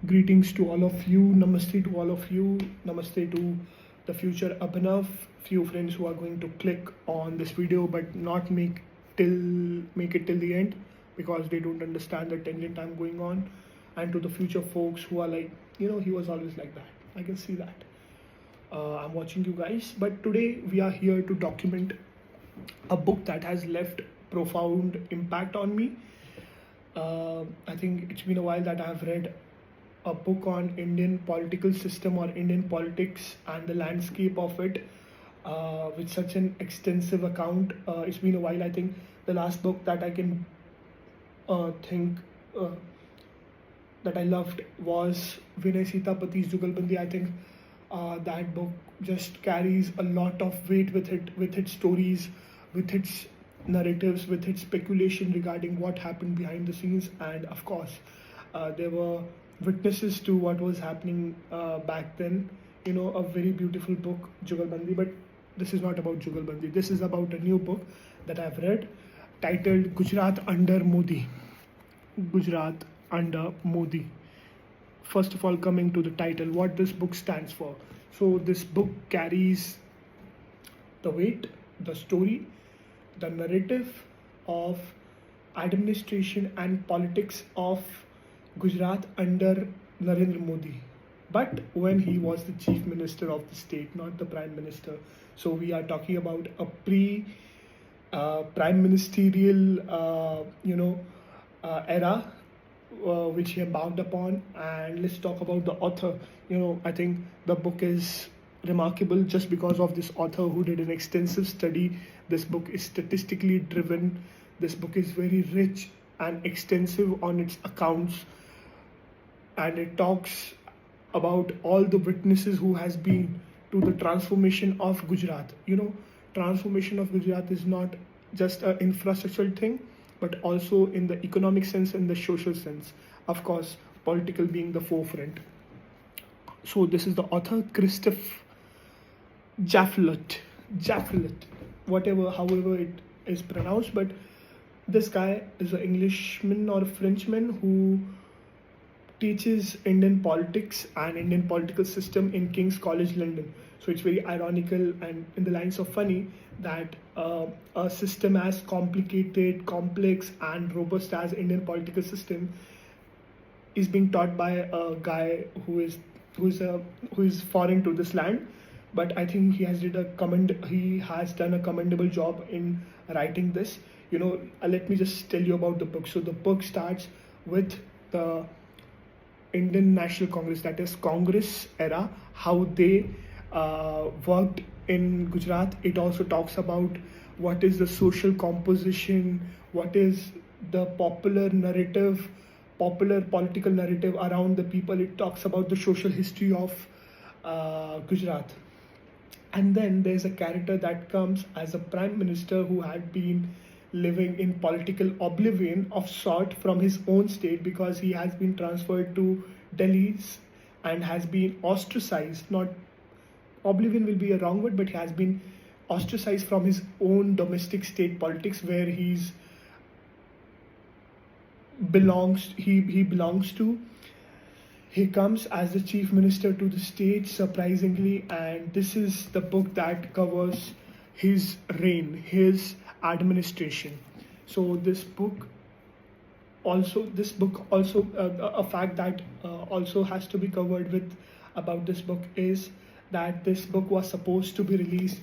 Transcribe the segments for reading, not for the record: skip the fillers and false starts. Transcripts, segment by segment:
Greetings to all of you. Namaste to all of you. Namaste to the future Abhinav. Few friends who are going to click on this video but not make it till the end because they don't understand the tangent I'm going on. And to the future folks who are like, he was always like that. I can see that. I'm watching you guys. But today we are here to document a book that has left profound impact on me. I think it's been a while that I have read a book on Indian political system or Indian politics and the landscape of it with such an extensive account. It's been a while. I think the last book that I can think that I loved was Vinay Sitapati's Jugalbandi. I think that book just carries a lot of weight with its stories, with its narratives, with its speculation regarding what happened behind the scenes, and of course, there were witnesses to what was happening back then. A very beautiful book, Jugalbandi. But this is not about Jugalbandi. This is about a new book that I've read, titled Gujarat under Modi. Gujarat under Modi. First of all, coming to the title, what this book stands for. So this book carries the weight, the story, the narrative of administration and politics of Gujarat under Narendra Modi, but when he was the chief minister of the state, not the prime minister. So we are talking about a prime ministerial, era which he embarked upon. And let's talk about the author. I think the book is remarkable just because of this author who did an extensive study. This book is statistically driven. This book is very rich and extensive on its accounts, and it talks about all the witnesses who has been to the transformation of Gujarat. Transformation of Gujarat is not just an infrastructural thing, but also in the economic sense and the social sense. Of course, political being the forefront. So this is the author, Christophe Jaffrelot, however it is pronounced. But this guy is an Englishman or a Frenchman who teaches Indian politics and Indian political system in King's College London. So it's very ironical and in the lines of funny that a system as complicated, complex and robust as Indian political system is being taught by a guy who is foreign to this land. But I think he has done a commendable job in writing this. Let me just tell you about the book. So the book starts with the Indian National Congress, that is Congress era, how they worked in Gujarat. It also talks about what is the social composition, what is the popular political narrative around the people. It talks about the social history of Gujarat. And then there's a character that comes as a prime minister who had been living in political oblivion of sort from his own state because he has been transferred to Delhi and has been ostracized. Not oblivion will be a wrong word, but he has been ostracized from his own domestic state politics where he belongs to. He comes as the chief minister to the state, surprisingly, and this is the book that covers his reign, his administration. So this book also a fact that also has to be covered with about this book is that this book was supposed to be released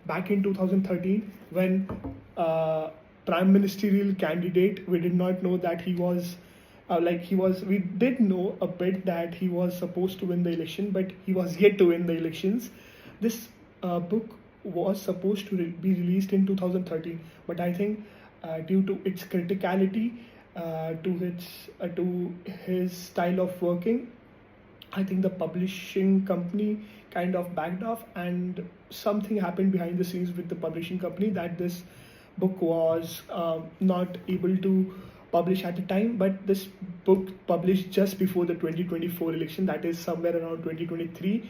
back in 2013 when prime ministerial candidate, we did not know that he was we did know a bit that he was supposed to win the election, but he was yet to win the elections. This book was supposed to be released in 2013, but I think due to its criticality, to his style of working, I think the publishing company kind of backed off, and something happened behind the scenes with the publishing company that this book was not able to publish at the time. But this book published just before the 2024 election, that is somewhere around 2023.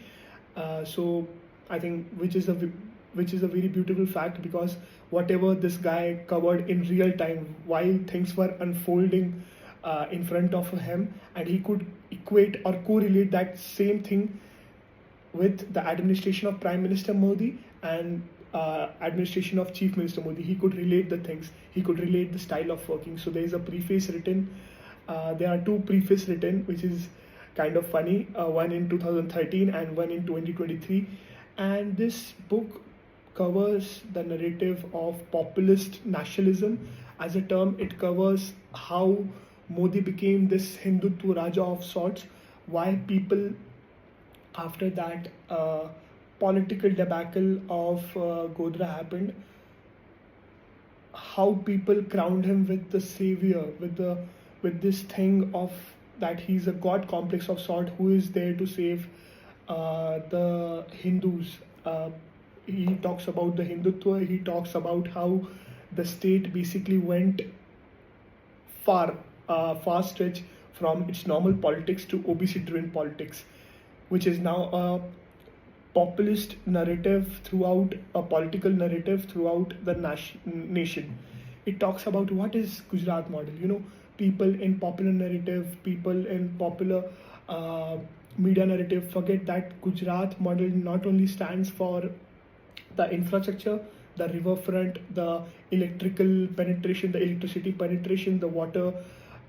So I think which is a very beautiful fact, because whatever this guy covered in real time while things were unfolding in front of him, and he could equate or correlate that same thing with the administration of Prime Minister Modi and administration of Chief Minister Modi. He could relate the things. He could relate the style of working. So there is a preface written. There are two preface written, which is kind of funny. One in 2013 and one in 2023. And this book covers the narrative of populist nationalism as a term. It covers how Modi became this Hindutva Raja of sorts, why people after that political debacle of Godhra happened, how people crowned him with the savior, with this thing of that he's a god complex of sort who is there to save the Hindus. He talks about the Hindutva. He talks about how the state basically went far stretch from its normal politics to OBC-driven politics, which is now a populist narrative throughout, a political narrative throughout the nation. It talks about what is Gujarat model. People in popular narrative, people in popular media narrative forget that Gujarat model not only stands for the infrastructure, the riverfront, the electrical penetration, the electricity penetration, the water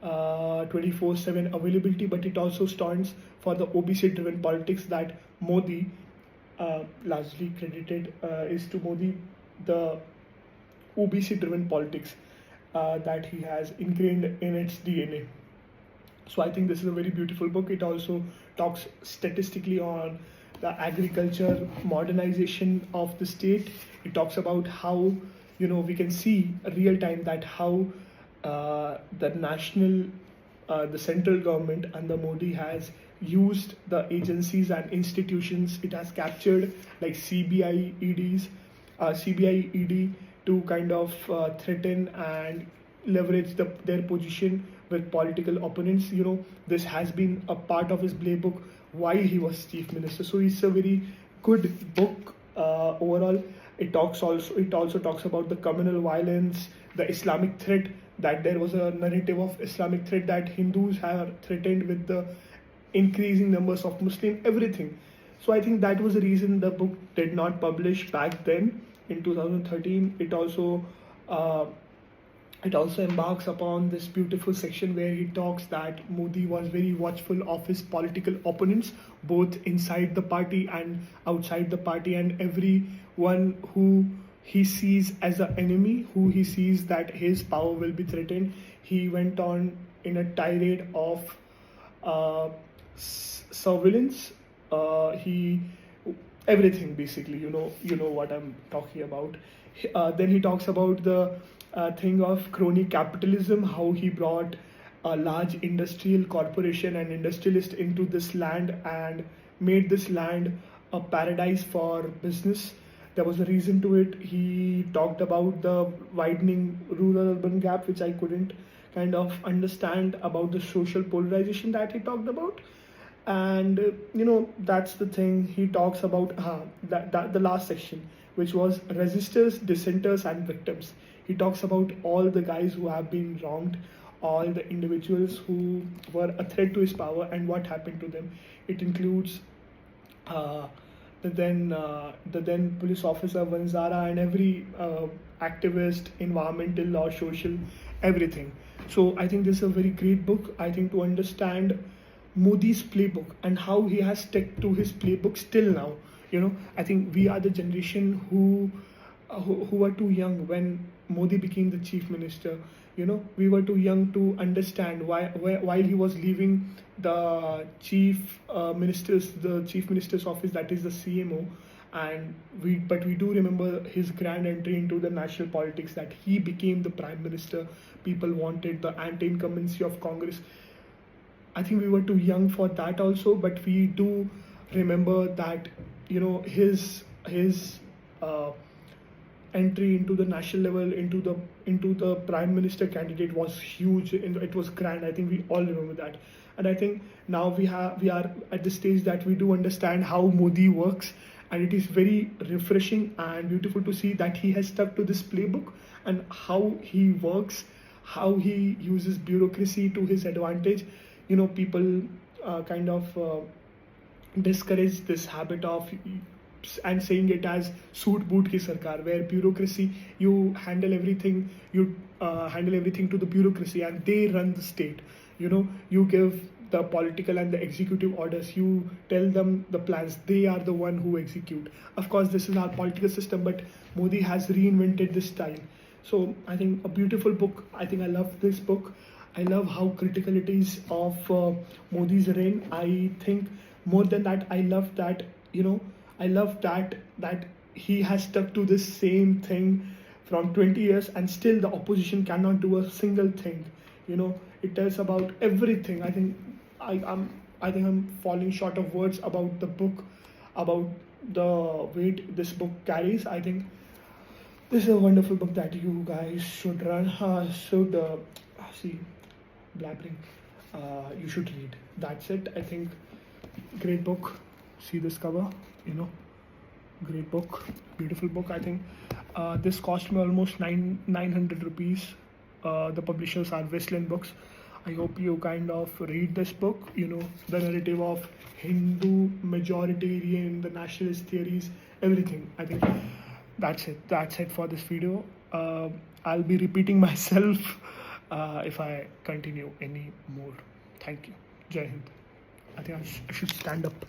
24/7 availability, but it also stands for the OBC-driven politics that Modi, largely credited is to Modi, the OBC-driven politics that he has ingrained in its DNA. So I think this is a very beautiful book. It also talks statistically on the agriculture modernization of the state. It talks about how we can see real time that how the central government under Modi has used the agencies and institutions it has captured, like CBI, ED, to kind of threaten and leverage their position with political opponents. This has been a part of his playbook while he was chief minister. So it's a very good book overall. It also talks about the communal violence, the Islamic threat, that there was a narrative of Islamic threat that Hindus are threatened with the increasing numbers of Muslim, everything. So I think that was the reason the book did not publish back then in 2013. It also embarks upon this beautiful section where he talks that Modi was very watchful of his political opponents, both inside the party and outside the party, and everyone who he sees as an enemy, who he sees that his power will be threatened. He went on in a tirade of surveillance. Everything basically, you know what I'm talking about. Then he talks about the thing of crony capitalism, how he brought a large industrial corporation and industrialist into this land and made this land a paradise for business. There was a reason to it. He talked about the widening rural-urban gap, which I couldn't kind of understand, about the social polarization that he talked about. And that's the thing he talks about. The last section, which was resistors, dissenters, and victims. He talks about all the guys who have been wronged, all the individuals who were a threat to his power, and what happened to them. It includes the then police officer Vanzara and every activist, environmental law, social, everything. So I think this is a very great book. I think to understand Modi's playbook and how he has stuck to his playbook still now. I think we are the generation who were too young when Modi became the chief minister. We were too young to understand while he was leaving the chief minister's office, that is the CMO, but we do remember his grand entry into the national politics, that he became the prime minister. People wanted the anti-incumbency of Congress. I think we were too young for that also, but we do remember that his entry into the national level, into the prime minister candidate was huge, and it was grand. I think we all remember that. And I think now we are at the stage that we do understand how Modi works, and it is very refreshing and beautiful to see that he has stuck to this playbook and how he works, how he uses bureaucracy to his advantage. You know, people kind of discourage this habit of and saying it as suit boot ki sarkar, where bureaucracy, you handle everything, you handle everything to the bureaucracy and they run the state. You know, you give the political and the executive orders, you tell them the plans, they are the one who execute. Of course, this is our political system, but Modi has reinvented this style. So I think a beautiful book. I think I love this book. I love how critical it is of Modi's reign. I think more than that, I love that, you know, I love that he has stuck to this same thing from 20 years and still the opposition cannot do a single thing. You know, it tells about everything. I think I'm falling short of words about the book, about the weight this book carries. I think this is a wonderful book that you guys should see, blabbering. You should read. That's it. I think great book. See this cover. You know, great book, beautiful book. I think this cost me almost 900 rupees. The publishers are Westland Books. I hope you kind of read this book. You know, the narrative of Hindu majoritarian, the nationalist theories, everything. I think that's it. That's it for this video. I'll be repeating myself if I continue any more. Thank you. Jai Hind. I think I should stand up.